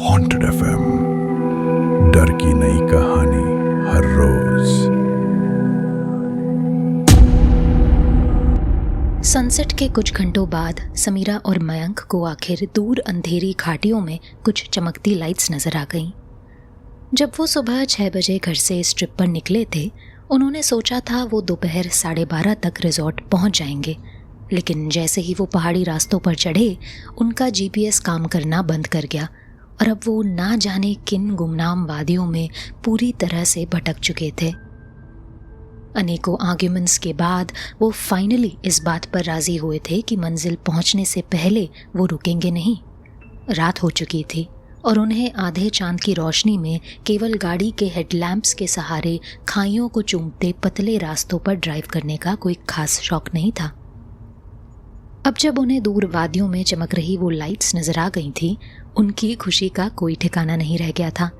Haunted FM, डर की नई कहानी हर रोज। सनसेट के कुछ घंटों बाद समीरा और मयंक को आखिर दूर अंधेरी घाटियों में कुछ चमकती लाइट्स नजर आ गईं। जब वो सुबह 6 बजे घर से इस ट्रिप पर निकले थे, उन्होंने सोचा था वो दोपहर 12:30 तक रिजॉर्ट पहुंच जाएंगे, लेकिन जैसे ही वो पहाड़ी रास्तों पर चढ़े, उनका जीपीएस काम करना बंद कर गया और अब वो ना जाने किन गुमनाम वादियों में पूरी तरह से भटक चुके थे। अनेकों आर्ग्यूमेंट्स के बाद वो फाइनली इस बात पर राजी हुए थे कि मंजिल पहुंचने से पहले वो रुकेंगे नहीं। रात हो चुकी थी और उन्हें आधे चांद की रोशनी में केवल गाड़ी के हेडलैम्प्स के सहारे खाइयों को चूमते पतले रास्तों पर ड्राइव करने का कोई खास शौक नहीं था। अब जब उन्हें दूर वादियों में चमक रही वो लाइट्स नजर आ गई थी, उनकी खुशी का कोई ठिकाना नहीं रह गया था।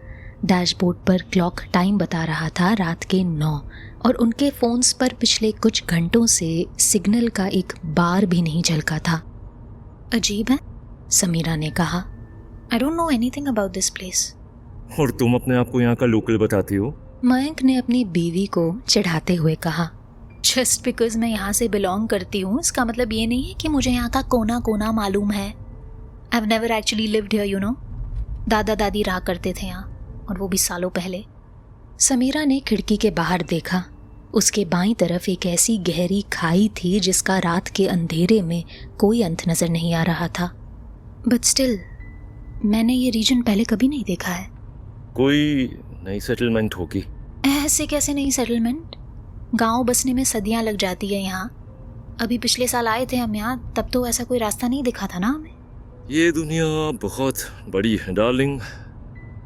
डैशबोर्ड पर क्लॉक टाइम बता रहा था रात के 9 और उनके फोन्स पर पिछले कुछ घंटों से सिग्नल का एक बार भी नहीं झलका था। अजीब है, समीरा ने कहा। आई don't know anything about this place. और तुम अपने आप को यहाँ का लोकल बताती हो? मयंक ने अपनी बीवी को चिढ़ाते हुए कहा। जस्ट बिकॉज मैं यहाँ से बिलोंग करती हूँ, इसका मतलब ये नहीं है कि मुझे यहाँ का कोना कोना मालूम है। I have never actually lived here, you know. दादा दादी रहा करते थे यहाँ, और वो भी सालों पहले। समीरा ने खिड़की के बाहर देखा। उसके बाईं तरफ एक ऐसी गहरी खाई थी जिसका रात के अंधेरे में कोई अंत नजर नहीं आ रहा था। बट स्टिल, मैंने ये रीजन पहले कभी नहीं देखा है। कोई नई सेटलमेंट होगी। ऐसे कैसे नई सेटलमेंट? गांव बसने में सदियां लग जाती है यहाँ। अभी पिछले साल आए थे हम यहाँ, तब तो ऐसा कोई रास्ता नहीं दिखा था ना हमें। ये दुनिया बहुत बड़ी है डार्लिंग,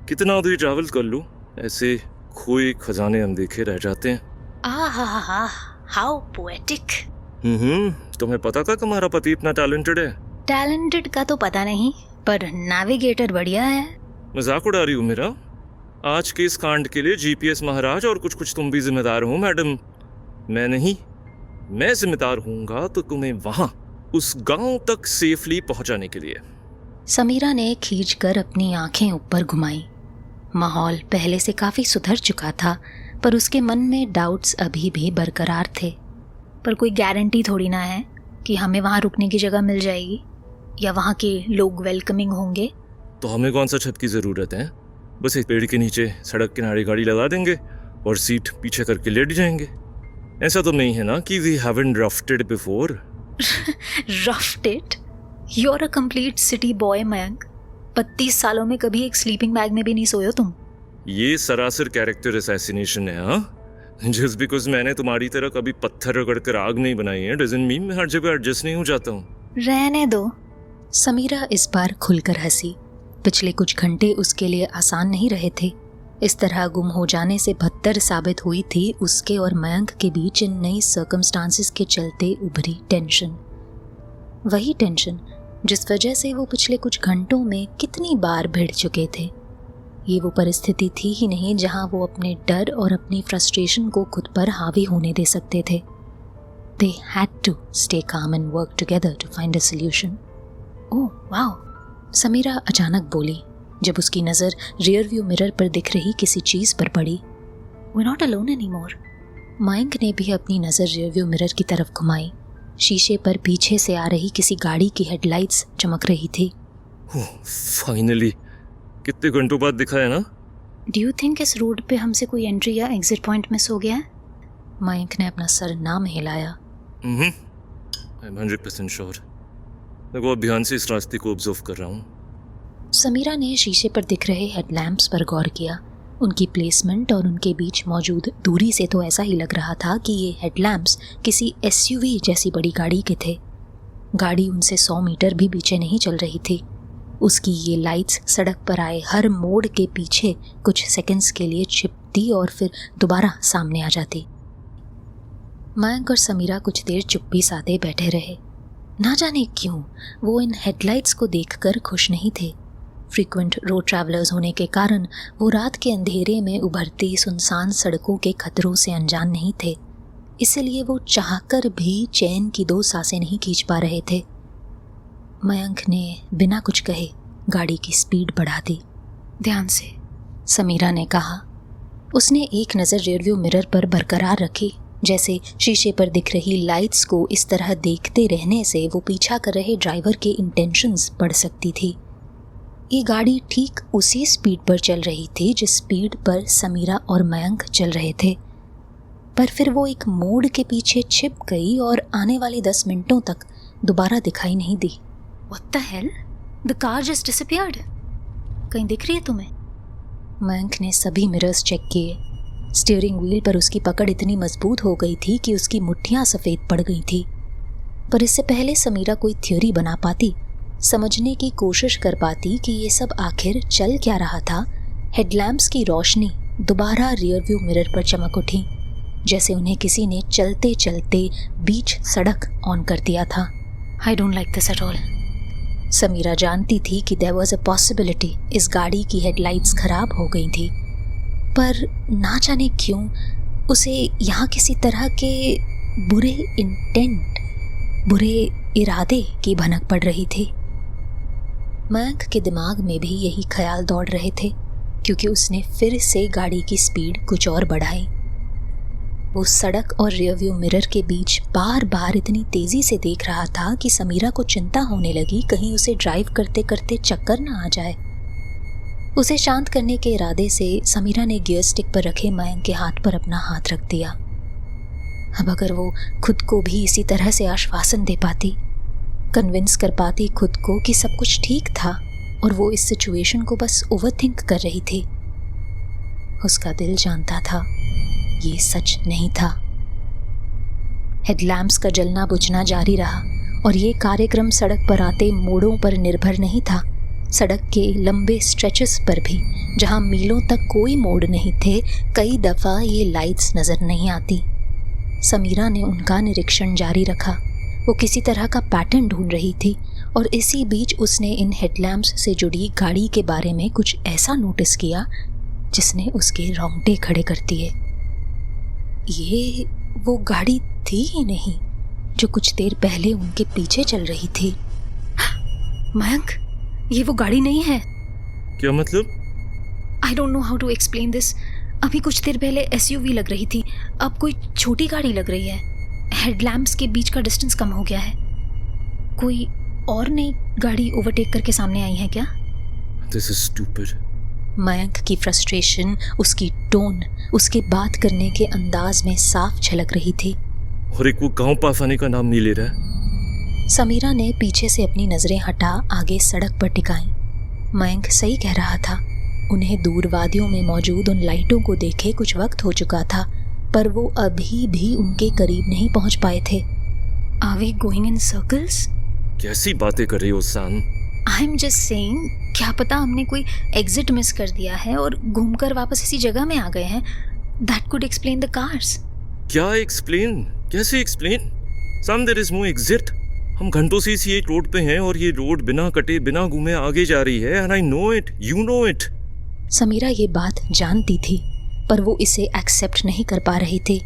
कितना भी ट्रैवल कर लूं, ऐसे खोए खजाने अनदेखे रह जाते हैं। आहा, हाउ पोएटिक। तुम्हें पता था तुम्हारा पति इतना टैलेंटेड है? टैलेंटेड का तो पता नहीं, पर नेविगेटर बढ़िया है। मजाक उड़ा रही हो मेरा? आज के इस कांड के लिए जीपीएस महाराज और कुछ तुम भी जिम्मेदार हो मैडम। मैं नहीं, मैं जिम्मेदार हूँगा तो तुम्हें वहां उस गांव तक सेफली पहुंचाने के लिए। समीरा ने खींचकर अपनी आंखें ऊपर घुमाई। माहौल पहले से काफी सुधर चुका था, पर उसके मन में डाउट्स अभी भी बरकरार थे। पर कोई गारंटी थोड़ी ना है कि हमें वहां रुकने की जगह मिल जाएगी या वहां के लोग वेलकमिंग होंगे। तो हमें कौन सा छत की जरूरत है? बस एक पेड़ के नीचे सड़क किनारे गाड़ी लगा देंगे और सीट पीछे करके लेट जाएंगे। ऐसा तो नहीं है ना कि we haven't rafted before? Rafted? You are a complete city boy Mayank. 32 सालों में कभी एक स्लीपिंग बैग में भी नहीं सोए तुम। ये सरासर कैरेक्टर असैसिनेशन है। हाँ, जस्ट बिकॉज मैंने तुम्हारी तरह कभी पत्थर रगड़ कर आग नहीं बनाई है डजंट मीन मैं हर जगह एडजस्ट नहीं हो जाता हूँ। रहने दो। समीरा इस बार खुलकर हंसी। पिछले कुछ घंटे उसके लिए आसान नहीं रहे थे। इस तरह गुम हो जाने से बदतर साबित हुई थी उसके और मयंक के बीच इन नई सर्कमस्टांसेस के चलते उभरी टेंशन। वही टेंशन जिस वजह से वो पिछले कुछ घंटों में कितनी बार भिड़ चुके थे। ये वो परिस्थिति थी ही नहीं जहां वो अपने डर और अपनी फ्रस्ट्रेशन को खुद पर हावी होने दे सकते थे। They had to stay calm and work together to find a solution. Oh wow, Sameera अचानक बोली जब उसकी नज़र रियर व्यू मिरर पर दिख रही किसी चीज़ पर पड़ी। We're not alone anymore. Mayank ने भी अपनी नज़र रियर व्यू मिरर की तरफ घुमाई। शीशे पर पीछे से आ रही किसी गाड़ी की हेडलाइट्स चमक रही थी। फाइनली, कितने घंटों बाद दिखा है ना? Do you think इस रोड पे हमसे कोई एंट्री या एग्जिट पॉइंट मिस हो गया है? मयंक ने अपना सर ना हिलाया। I'm 100% sure. मैं वो अभियान से इस रास्ते को ऑब्जर्व कर रहा हूँ। समीरा ने शीशे पर दिख रहे हेडलैम्प्स पर गौर किया। उनकी प्लेसमेंट और उनके बीच मौजूद दूरी से तो ऐसा ही लग रहा था कि ये हेडलैम्प्स किसी एसयूवी जैसी बड़ी गाड़ी के थे। गाड़ी उनसे 100 मीटर भी पीछे नहीं चल रही थी। उसकी ये लाइट्स सड़क पर आए हर मोड़ के पीछे कुछ सेकंड्स के लिए छिपती और फिर दोबारा सामने आ जाती। मयंक और समीरा कुछ देर चुप्पी साधे बैठे रहे। ना जाने क्यों वो इन हेडलाइट्स को देखकर खुश नहीं थे। फ्रीक्वेंट रोड ट्रैवलर्स होने के कारण वो रात के अंधेरे में उभरती सुनसान सड़कों के खतरों से अनजान नहीं थे। इसलिए वो चाहकर भी चैन की 2 सांसें नहीं खींच पा रहे थे। 'मयंक ने बिना कुछ कहे गाड़ी की स्पीड बढ़ा दी। 'वो वाओ, समीरा अचानक बोली जब उसकी नज़र रियर व्यू मिरर पर दिख रही किसी चीज़ पर पड़ी। 'We're not alone anymore. Mayank ने बिना कुछ कहे गाड़ी की स्पीड बढ़ा दी। ध्यान से, समीरा ने कहा। उसने एक नज़र रियरव्यू मिरर पर बरकरार रखी, जैसे शीशे पर दिख रही लाइट्स को इस तरह देखते रहने से वो पीछा कर रहे ड्राइवर के इंटेंशंस पढ़ सकती थी। ये गाड़ी ठीक उसी स्पीड पर चल रही थी जिस स्पीड पर समीरा और मयंक चल रहे थे, पर फिर वो एक मोड़ के पीछे छिप गई और आने वाले 10 मिनटों तक दोबारा दिखाई नहीं दी। What the hell? The car just disappeared. कहीं दिख रही है तुम्हें? मयंक ने सभी मिरर्स चेक किए। स्टीयरिंग व्हील पर उसकी पकड़ इतनी मजबूत हो गई थी कि उसकी मुट्ठियां सफ़ेद पड़ गई थी। पर इससे पहले समीरा कोई थ्योरी बना पाती, समझने की कोशिश कर पाती कि ये सब आखिर चल क्या रहा था, हेडलैम्प्स की रोशनी दोबारा रियरव्यू मिरर पर चमक उठी, जैसे उन्हें किसी ने चलते चलते बीच सड़क ऑन कर दिया था। I don't like this at all. Samira जानती थी कि there was a possibility इस गाड़ी की हेडलाइट्स खराब हो गई थी, पर ना जाने क्यों उसे यहाँ किसी तरह के बुरे इंटेंट, बुरे इरादे की भनक पड़ रही थी। मयंक के दिमाग में भी यही ख्याल दौड़ रहे थे, क्योंकि उसने फिर से गाड़ी की स्पीड कुछ और बढ़ाई। वो सड़क और रियरव्यू मिरर के बीच बार बार इतनी तेजी से देख रहा था कि समीरा को चिंता होने लगी कहीं उसे ड्राइव करते करते चक्कर ना आ जाए। उसे शांत करने के इरादे से समीरा ने गियर स्टिक पर रखे मयंक के हाथ पर अपना हाथ रख दिया। अब अगर वो खुद को भी इसी तरह से आश्वासन दे पाती, कन्विंस कर पाती खुद को कि सब कुछ ठीक था और वो इस सिचुएशन को बस ओवरथिंक कर रही थी। उसका दिल जानता था ये सच नहीं था। हेडलैम्प्स का जलना बुझना जारी रहा और ये कार्यक्रम सड़क पर आते मोड़ों पर निर्भर नहीं था, सड़क के लंबे स्ट्रेचेस पर भी, जहां मीलों तक कोई मोड़ नहीं थे, कई दफ़ा ये लाइट्स नज़र नहीं आती। समीरा ने उनका निरीक्षण जारी रखा। वो किसी तरह का पैटर्न ढूंढ रही थी और इसी बीच उसने इन हेडलैम्प्स से जुड़ी गाड़ी के बारे में कुछ ऐसा नोटिस किया जिसने उसके रोंगटे खड़े कर दिए। ये वो गाड़ी थी ही नहीं जो कुछ देर पहले उनके पीछे चल रही थी। मयंक, ये वो गाड़ी नहीं है। क्या मतलब? I don't know how to explain this. अभी कुछ देर पहले एसयूवी लग रही थी, अब कोई छोटी गाड़ी लग रही है। हेडलैम्प्स के बीच का डिस्टेंस कम हो गया है। कोई और नई गाड़ी ओवरटेक करके सामने आई है क्या? This is stupid. मयंक की फ्रस्ट्रेशन, उसकी टोन, उसके बात करने के अंदाज में साफ झलक रही थी। और एक वो गांव पास आने का नाम नहीं ले रहा है। समीरा ने पीछे से अपनी नजरें हटा आगे सड़क पर टिकाई। मयंक सही कह रहा था। उन्हें दूर वादियों में मौजूद उन लाइटों को देखे कुछ वक्त हो चुका था, पर वो अभी भी उनके करीब नहीं पहुंच पाए थे। Are we going in circles? कैसी बातें कर रही हो Sam? I am just saying, क्या पता हमने कोई एग्जिट मिस कर दिया है और घूमकर वापस इसी जगह में आ गए हैं। That could explain the cars. क्या एक्सप्लेन? कैसे explain? Sam, there is no exit. हम घंटों से इसी एक रोड पे हैं और ये रोड बिना कटे बिना घूमे आगे जा रही है। And I know it, you know it. Sameera ये बात जानती थी, पर वो इसे एक्सेप्ट नहीं कर पा रही थी,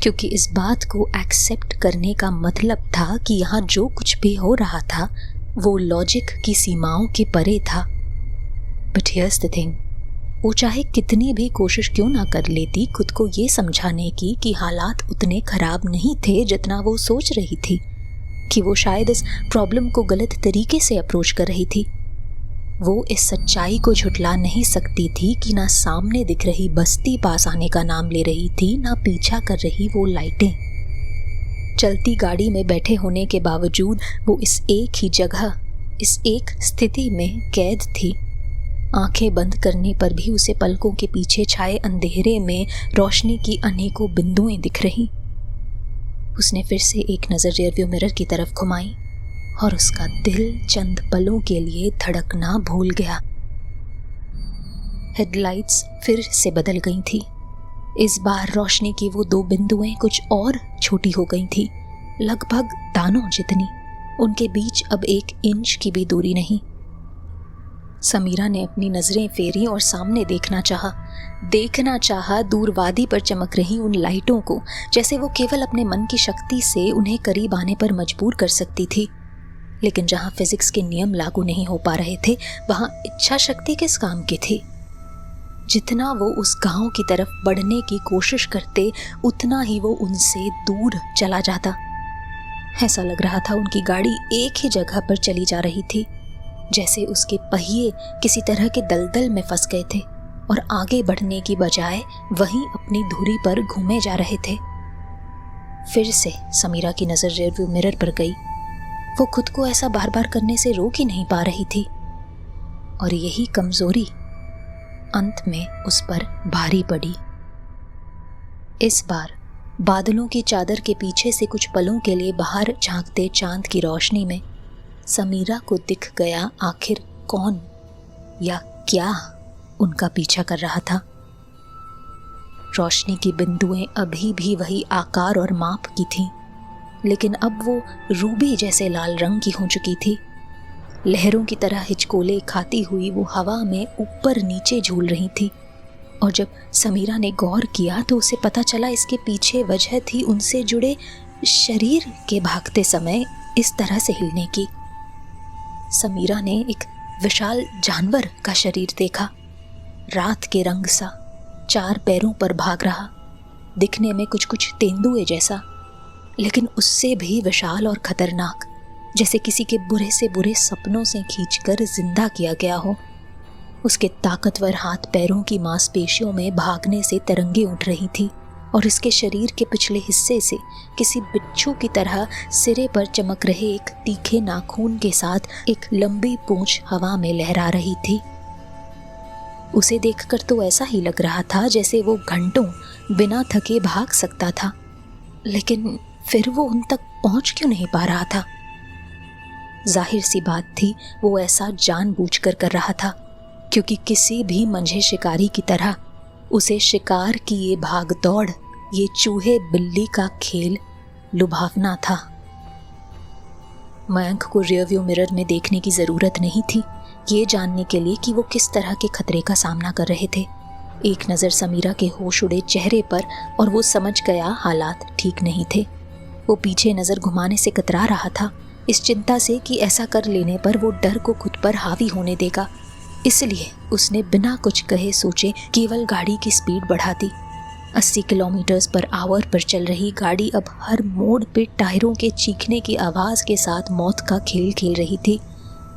क्योंकि इस बात को एक्सेप्ट करने का मतलब था कि यहाँ जो कुछ भी हो रहा था वो लॉजिक की सीमाओं के परे था। बट हियर्स द थिंग, वो चाहे कितनी भी कोशिश क्यों ना कर लेती खुद को ये समझाने की कि हालात उतने खराब नहीं थे जितना वो सोच रही थी, कि वो शायद इस प्रॉब्लम को गलत तरीके से अप्रोच कर रही थी, वो इस सच्चाई को झुठला नहीं सकती थी कि ना सामने दिख रही बस्ती पास आने का नाम ले रही थी, ना पीछा कर रही वो लाइटें। चलती गाड़ी में बैठे होने के बावजूद वो इस एक ही जगह, इस एक स्थिति में कैद थी। आंखें बंद करने पर भी उसे पलकों के पीछे छाए अंधेरे में रोशनी की अनेकों बिंदुएं दिख रही। उसने फिर से एक नज़र रियरव्यू मिरर की तरफ घुमाई और उसका दिल चंद पलों के लिए धड़कना भूल गया। हेडलाइट्स फिर से बदल गई थी। इस बार रोशनी की वो 2 बिंदुएं कुछ और छोटी हो गई थी, लगभग दानों जितनी। उनके बीच अब 1 इंच की भी दूरी नहीं। समीरा ने अपनी नजरें फेरी और सामने देखना चाहा दूर वादी पर चमक रही उन लाइटों को, जैसे वो केवल अपने मन की शक्ति से उन्हें करीब आने पर मजबूर कर सकती थी। लेकिन जहाँ फिजिक्स के नियम लागू नहीं हो पा रहे थे, वहाँ इच्छा शक्ति किस काम की थी? जितना वो उस गांव की तरफ बढ़ने की कोशिश करते, उतना ही वो उनसे दूर चला जाता। ऐसा लग रहा था उनकी गाड़ी एक ही जगह पर चली जा रही थी, जैसे उसके पहिए किसी तरह के दलदल में फंस गए थे और आगे बढ़ने की बजाय वहीं अपनी धुरी पर घूमे जा रहे थे। फिर से समीरा की नजर रियरव्यू मिरर पर गई। वो खुद को ऐसा बार बार करने से रोक ही नहीं पा रही थी, और यही कमजोरी अंत में उस पर भारी पड़ी। इस बार बादलों की चादर के पीछे से कुछ पलों के लिए बाहर झांकते चांद की रोशनी में समीरा को दिख गया आखिर कौन या क्या उनका पीछा कर रहा था। रोशनी की बिंदुएं अभी भी वही आकार और माप की थीं, लेकिन अब वो रूबी जैसे लाल रंग की हो चुकी थी। लहरों की तरह हिचकोले खाती हुई वो हवा में ऊपर नीचे झूल रही थी, और जब समीरा ने गौर किया तो उसे पता चला इसके पीछे वजह थी उनसे जुड़े शरीर के भागते समय इस तरह से हिलने की। समीरा ने एक विशाल जानवर का शरीर देखा, रात के रंग सा, 4 पैरों पर भाग रहा, दिखने में कुछ कुछ तेंदुए जैसा, लेकिन उससे भी विशाल और खतरनाक, जैसे किसी के बुरे से बुरे सपनों से खींचकर जिंदा किया गया हो। उसके ताकतवर हाथ पैरों की मांसपेशियों में भागने से तरंगे उठ रही थी, और इसके शरीर के पिछले हिस्से से किसी बिच्छू की तरह सिरे पर चमक रहे एक तीखे नाखून के साथ एक लंबी पूंछ हवा में लहरा रही थी। उसे देखकर तो ऐसा ही लग रहा था जैसे वो घंटों बिना थके भाग सकता था, लेकिन फिर वो उन तक पहुंच क्यों नहीं पा रहा था? जाहिर सी बात थी वो ऐसा जानबूझकर कर रहा था, क्योंकि किसी भी मंझे शिकारी की तरह उसे शिकार की ये भाग दौड़, ये चूहे बिल्ली का खेल लुभावना था। मयंक को रियरव्यू मिरर में देखने की जरूरत नहीं थी ये जानने के लिए कि वो किस तरह के खतरे का सामना कर रहे थे। एक नज़र समीरा के होश उड़े चेहरे पर और वो समझ गया हालात ठीक नहीं थे। वो पीछे नज़र घुमाने से कतरा रहा था, इस चिंता से कि ऐसा कर लेने पर वो डर को खुद पर हावी होने देगा। इसलिए उसने बिना कुछ कहे सोचे केवल गाड़ी की स्पीड बढ़ा दी। 80 किलोमीटर/आवर पर चल रही गाड़ी अब हर मोड़ पे टायरों के चीखने की आवाज़ के साथ मौत का खेल खेल रही थी,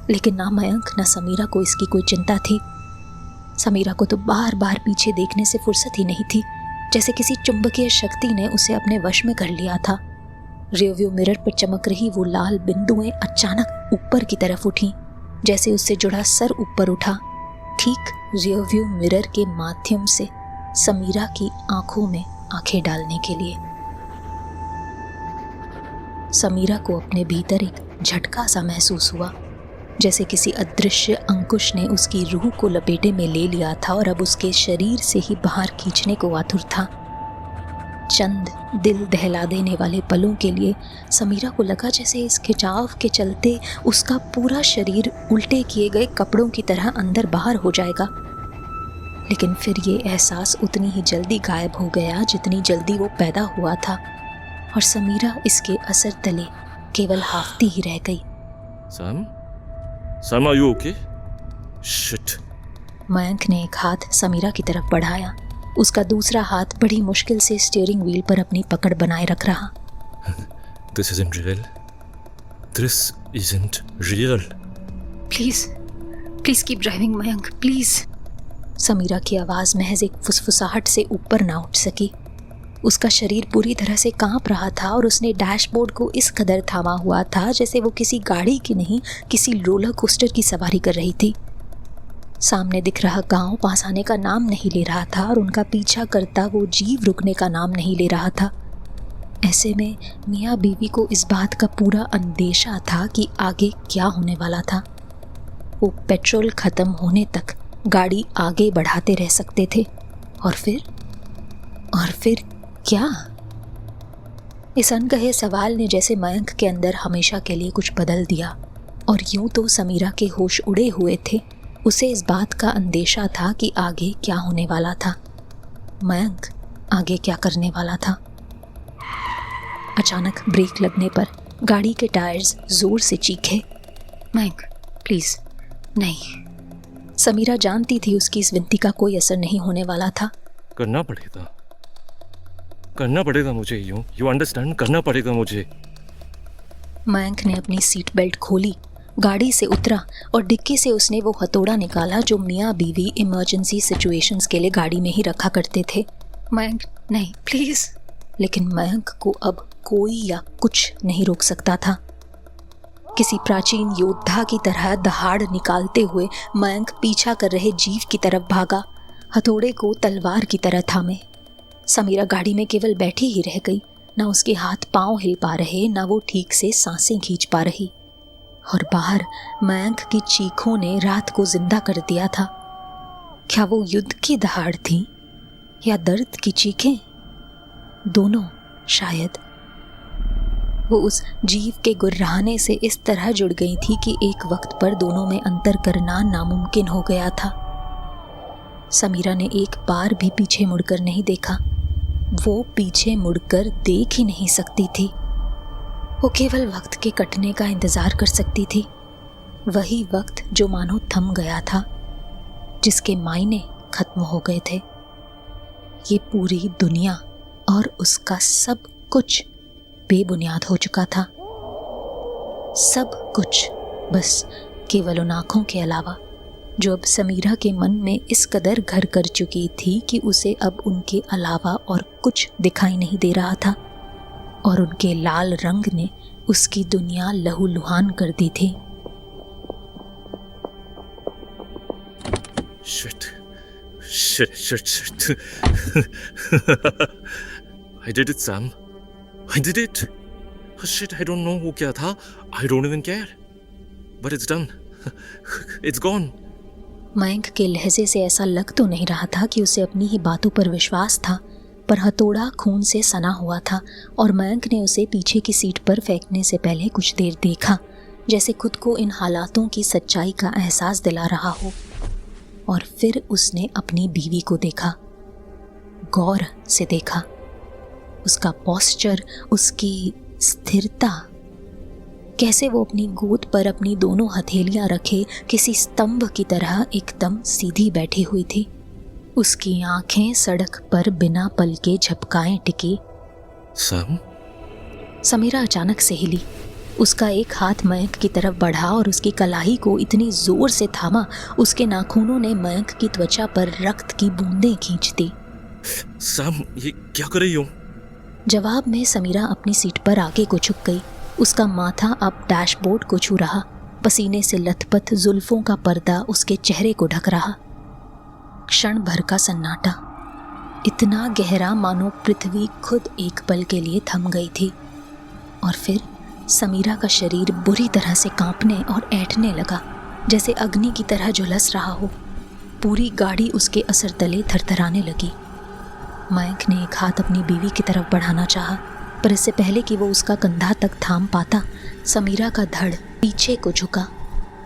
लेकिन ना मयंक ना समीरा को इसकी कोई चिंता थी। समीरा को तो बार बार पीछे देखने से फुर्सत ही नहीं थी, जैसे किसी चुंबकीय शक्ति ने उसे अपने वश में कर लिया था। रियरव्यू मिरर पर चमक रही वो लाल बिंदुएं अचानक ऊपर की तरफ उठी, जैसे उससे जुड़ा सर ऊपर उठा, ठीक रियरव्यू मिरर के माध्यम से समीरा की आंखों में आंखें डालने के लिए। समीरा को अपने भीतर एक झटका सा महसूस हुआ, जैसे किसी अदृश्य अंकुश ने उसकी रूह को लपेटे में ले लिया था और अब उसके शरीर से ही बाहर खींचने को आतुर था। चंद दिल दहला देने वाले पलों के लिए समीरा को लगा जैसे इस खिंचाव के चलते उसका पूरा शरीर उल्टे किए गए कपड़ों की तरह अंदर बाहर हो जाएगा, लेकिन फिर ये एहसास उतनी ही जल्दी गायब हो गया जितनी जल्दी वो पैदा हुआ था, और समीरा इसके असर तले केवल हाफती ही रह गई। Sam, are you okay? Shit. Mayank ने एक हाथ समीरा की तरफ बढ़ाया, उसका दूसरा हाथ बड़ी मुश्किल से स्टीयरिंग व्हील पर अपनी पकड़ बनाए रख रहा। This isn't real. This isn't real. Please keep driving Mayank, please. Sameera की आवाज़ महज एक फुसफुसाहट से ऊपर ना उठ सकी। उसका शरीर पूरी तरह से कांप रहा था और उसने डैशबोर्ड को इस कदर थामा हुआ था जैसे वो किसी गाड़ी की नहीं, किसी रोलर कोस्टर की सवारी कर रही थी। सामने दिख रहा गांव पास आने का नाम नहीं ले रहा था और उनका पीछा करता वो जीव रुकने का नाम नहीं ले रहा था। ऐसे में मियाँ बीवी को इस बात का पूरा अंदेशा था कि आगे क्या होने वाला था। वो पेट्रोल खत्म होने तक गाड़ी आगे बढ़ाते रह सकते थे, और फिर क्या? इस अनकहे सवाल ने जैसे मयंक के अंदर हमेशा के लिए कुछ बदल दिया, और यूं तो समीरा के होश उड़े हुए थे, उसे इस बात का अंदेशा था कि आगे क्या होने वाला था। मयंक आगे क्या करने वाला था? अचानक ब्रेक लगने पर गाड़ी के टायर्स जोर से चीखे। मयंक प्लीज नहीं। समीरा जानती थी उसकी इस विनती का कोई असर नहीं होने वाला था। करना पड़ेगा मुझे, यू अंडरस्टैंड, करना पड़ेगा मुझे। मयंक ने अपनी सीट बेल्ट खोली, गाड़ी से उतरा और डिक्की से उसने वो हथौड़ा निकाला जो मियाँ बीवी इमरजेंसी सिचुएशंस के लिए गाड़ी में ही रखा करते थे। मयंक नहीं प्लीज। लेकिन मयंक को अब कोई या कुछ नहीं रोक सकता था। किसी प्राचीन योद्धा की तरह दहाड़ निकालते हुए मयंक पीछा कर रहे जीव की तरफ भागा, हथौड़े को तलवार की तरह थामे। समीरा गाड़ी में केवल बैठी ही रह गई। ना उसके हाथ पांव हिल पा रहे, ना वो ठीक से सांसें खींच पा रही। और बाहर मयंक की चीखों ने रात को जिंदा कर दिया था। क्या वो युद्ध की दहाड़ थी या दर्द की चीखें? दोनों शायद। वो उस जीव के गुर्राने से इस तरह जुड़ गई थी कि एक वक्त पर दोनों में अंतर करना नामुमकिन हो गया था। समीरा ने एक बार भी पीछे मुड़कर नहीं देखा। वो पीछे मुड़कर देख ही नहीं सकती थी। वो केवल वक्त के कटने का इंतजार कर सकती थी। वही वक्त जो मानो थम गया था, जिसके मायने खत्म हो गए थे। ये पूरी दुनिया और उसका सब कुछ बेबुनियाद हो चुका था। सब कुछ, बस केवल उन आंखों के अलावा, जो अब समीरा के मन में इस कदर घर कर चुकी थी कि उसे अब उनके अलावा और कुछ दिखाई नहीं दे रहा था। और उनके लाल रंग ने उसकी दुनिया लहूलुहान कर दी थी। Shit. I did it, Sam. I did it. Oh shit, I don't know वो क्या था. I don't even care. But it's done. It's gone. Mayank के लहजे से ऐसा लग तो नहीं रहा था कि उसे अपनी ही बातों पर विश्वास था, पर हथौड़ा खून से सना हुआ था और मयंक ने उसे पीछे की सीट पर फेंकने से पहले कुछ देर देखा, जैसे खुद को इन हालातों की सच्चाई का एहसास दिला रहा हो। और फिर उसने अपनी बीवी को देखा, गौर से देखा। उसका पोस्चर, उसकी स्थिरता, कैसे वो अपनी गोद पर अपनी दोनों हथेलियां रखे किसी स्तंभ की तरह एकदम सीधी बैठी हुई थी। उसकी आंखें सड़क पर बिना पलके झपकाए टिकी। समीरा अचानक से हिली। उसका एक हाथ मयंक की तरफ बढ़ा और उसकी कलाई को इतनी जोर से थामा, उसके नाखूनों ने मयंक की त्वचा पर रक्त की बूंदें खींच दी। सम, ये क्या कर रही हो? जवाब में समीरा अपनी सीट पर आगे को झुक गई। उसका माथा अब डैशबोर्ड को छू रहा। पसीने से लथपथ जुल्फों का पर्दा उसके चेहरे को ढक रहा। क्षण भर का सन्नाटा, इतना गहरा मानो पृथ्वी खुद एक पल के लिए थम गई थी। और फिर समीरा का शरीर बुरी तरह से कांपने और ऐंठने लगा, जैसे अग्नि की तरह झुलस रहा हो। पूरी गाड़ी उसके असर तले थरथराने लगी। मयंक ने एक हाथ अपनी बीवी की तरफ बढ़ाना चाहा, पर इससे पहले कि वो उसका कंधा तक थाम पाता, समीरा का धड़ पीछे को झुका,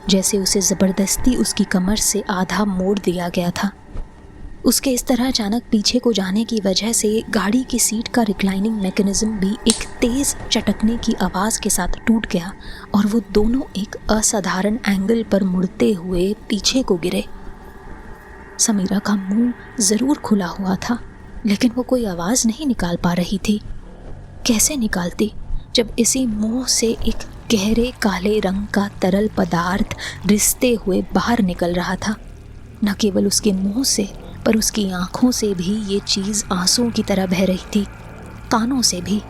जैसे उसे ज़बरदस्ती उसकी कमर से आधा मोड़ दिया गया था। उसके इस तरह अचानक पीछे को जाने की वजह से गाड़ी की सीट का रिक्लाइनिंग मैकेनिज्म भी एक तेज़ चटकने की आवाज़ के साथ टूट गया और वो दोनों एक असाधारण एंगल पर मुड़ते हुए पीछे को गिरे। समीरा का मुंह ज़रूर खुला हुआ था, लेकिन वो कोई आवाज़ नहीं निकाल पा रही थी। कैसे निकालती, जब इसी मुंह से एक गहरे काले रंग का तरल पदार्थ रिसते हुए बाहर निकल रहा था। न केवल उसके मुंह से, पर उसकी आंखों से भी ये चीज़ आंसुओं की तरह बह रही थी, कानों से भी,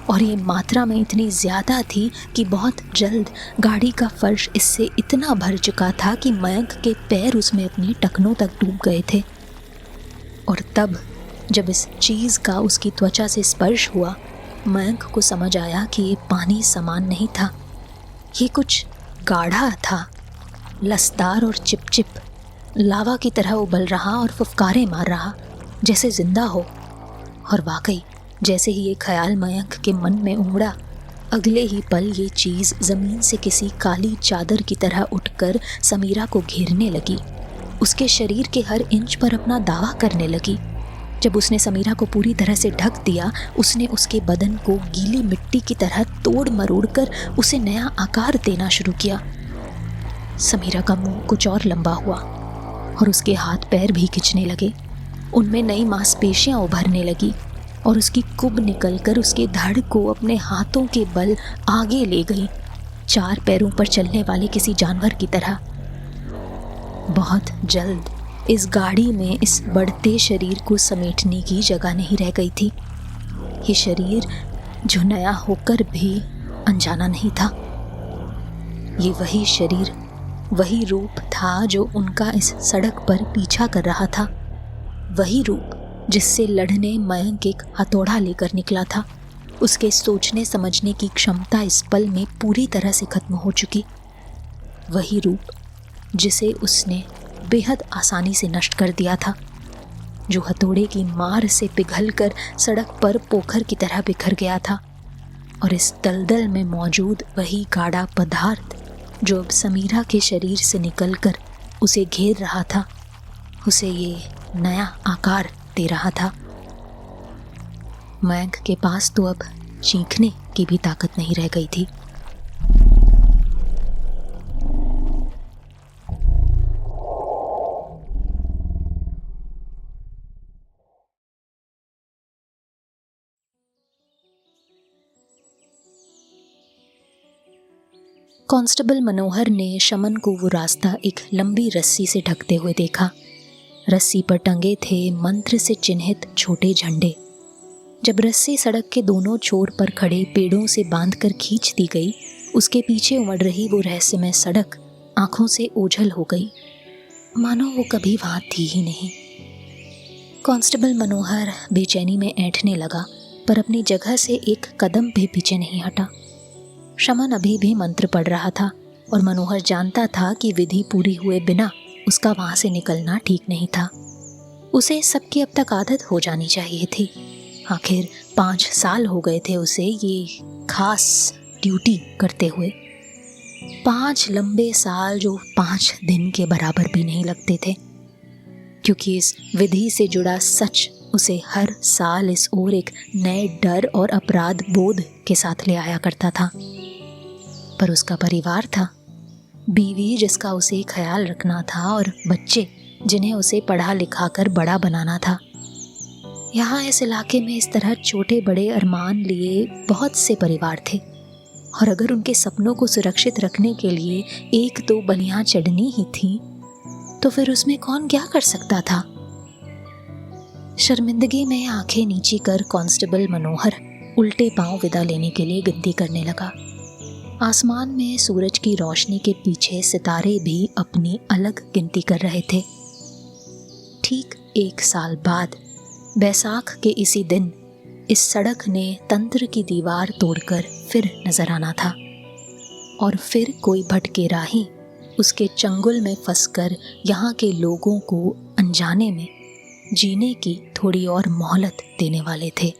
और ये मात्रा में इतनी ज़्यादा थी कि बहुत जल्द गाड़ी का फर्श इससे इतना भर चुका था कि मयंक के पैर उसमें अपनी टखनों तक डूब गए थे। और तब जब इस चीज़ का उसकी त्वचा से स्पर्श हुआ, मयंक को समझ आया कि ये पानी समान नहीं था, ये कुछ गाढ़ा था, लसदार और चिपचिप, लावा की तरह उबल रहा और फुफकारे मार रहा, जैसे जिंदा हो। और वाकई जैसे ही ये ख्याल मयंक के मन में उमड़ा, अगले ही पल ये चीज़ ज़मीन से किसी काली चादर की तरह उठकर समीरा को घेरने लगी, उसके शरीर के हर इंच पर अपना दावा करने लगी। जब उसने समीरा को पूरी तरह से ढक दिया, उसने उसके बदन को गीली मिट्टी की तरह तोड़ मरोड़ कर उसे नया आकार देना शुरू किया। समीरा का मुंह कुछ और लंबा हुआ और उसके हाथ पैर भी खिंचने लगे। उनमें नई मांसपेशियां उभरने लगी और उसकी कुब निकलकर उसके धड़ को अपने हाथों के बल आगे ले गई, 4 पैरों पर चलने वाले किसी जानवर की तरह। बहुत जल्द इस गाड़ी में इस बढ़ते शरीर को समेटने की जगह नहीं रह गई थी। ये शरीर जो नया होकर भी अनजाना नहीं था, ये वही शरीर, वही रूप था जो उनका इस सड़क पर पीछा कर रहा था, वही रूप जिससे लड़ने मयंक एक हथौड़ा लेकर निकला था। उसके सोचने समझने की क्षमता इस पल में पूरी तरह से खत्म हो चुकी। वही रूप जिसे उसने बेहद आसानी से नष्ट कर दिया था, जो हथौड़े की मार से पिघलकर सड़क पर पोखर की तरह बिखर गया था। और इस दलदल में मौजूद वही गाढ़ा पदार्थ जो अब समीरा के शरीर से निकलकर उसे घेर रहा था, उसे ये नया आकार दे रहा था। मयंक के पास तो अब चीखने की भी ताकत नहीं रह गई थी। कांस्टेबल मनोहर ने शमन को वो रास्ता एक लंबी रस्सी से ढकते हुए देखा। रस्सी पर टंगे थे मंत्र से चिन्हित छोटे झंडे। जब रस्सी सड़क के दोनों छोर पर खड़े पेड़ों से बांधकर खींच दी गई, उसके पीछे उमड़ रही वो रहस्यमय सड़क आंखों से ओझल हो गई, मानो वो कभी वहां थी ही नहीं। कांस्टेबल मनोहर बेचैनी में ऐंठने लगा, पर अपनी जगह से एक कदम भी पीछे नहीं हटा। शमन अभी भी मंत्र पढ़ रहा था और मनोहर जानता था कि विधि पूरी हुए बिना उसका वहां से निकलना ठीक नहीं था। उसे सबकी अब तक आदत हो जानी चाहिए थी। आखिर 5 साल हो गए थे उसे ये खास ड्यूटी करते हुए। 5 लंबे साल जो 5 दिन के बराबर भी नहीं लगते थे, क्योंकि इस विधि से जुड़ा सच उसे हर साल इस ओर एक नए डर और अपराध बोध के साथ ले आया करता था। पर उसका परिवार था, बीवी जिसका उसे ख्याल रखना था और बच्चे जिन्हें उसे पढ़ा लिखा कर बड़ा बनाना था। यहाँ इस इलाके में इस तरह छोटे बड़े अरमान लिए बहुत से परिवार थे, और अगर उनके सपनों को सुरक्षित रखने के लिए 1-2 बलियां चढ़नी ही थी, तो फिर उसमें कौन क्या कर सकता था। शर्मिंदगी में आंखें नीची कर कांस्टेबल मनोहर उल्टे पांव विदा लेने के लिए गिनती करने लगा। आसमान में सूरज की रोशनी के पीछे सितारे भी अपनी अलग गिनती कर रहे थे। ठीक 1 साल बाद बैसाख के इसी दिन इस सड़क ने तंत्र की दीवार तोड़कर फिर नजर आना था, और फिर कोई भटके राही उसके चंगुल में फंसकर यहाँ के लोगों को अनजाने में जीने की थोड़ी और मोहलत देने वाले थे।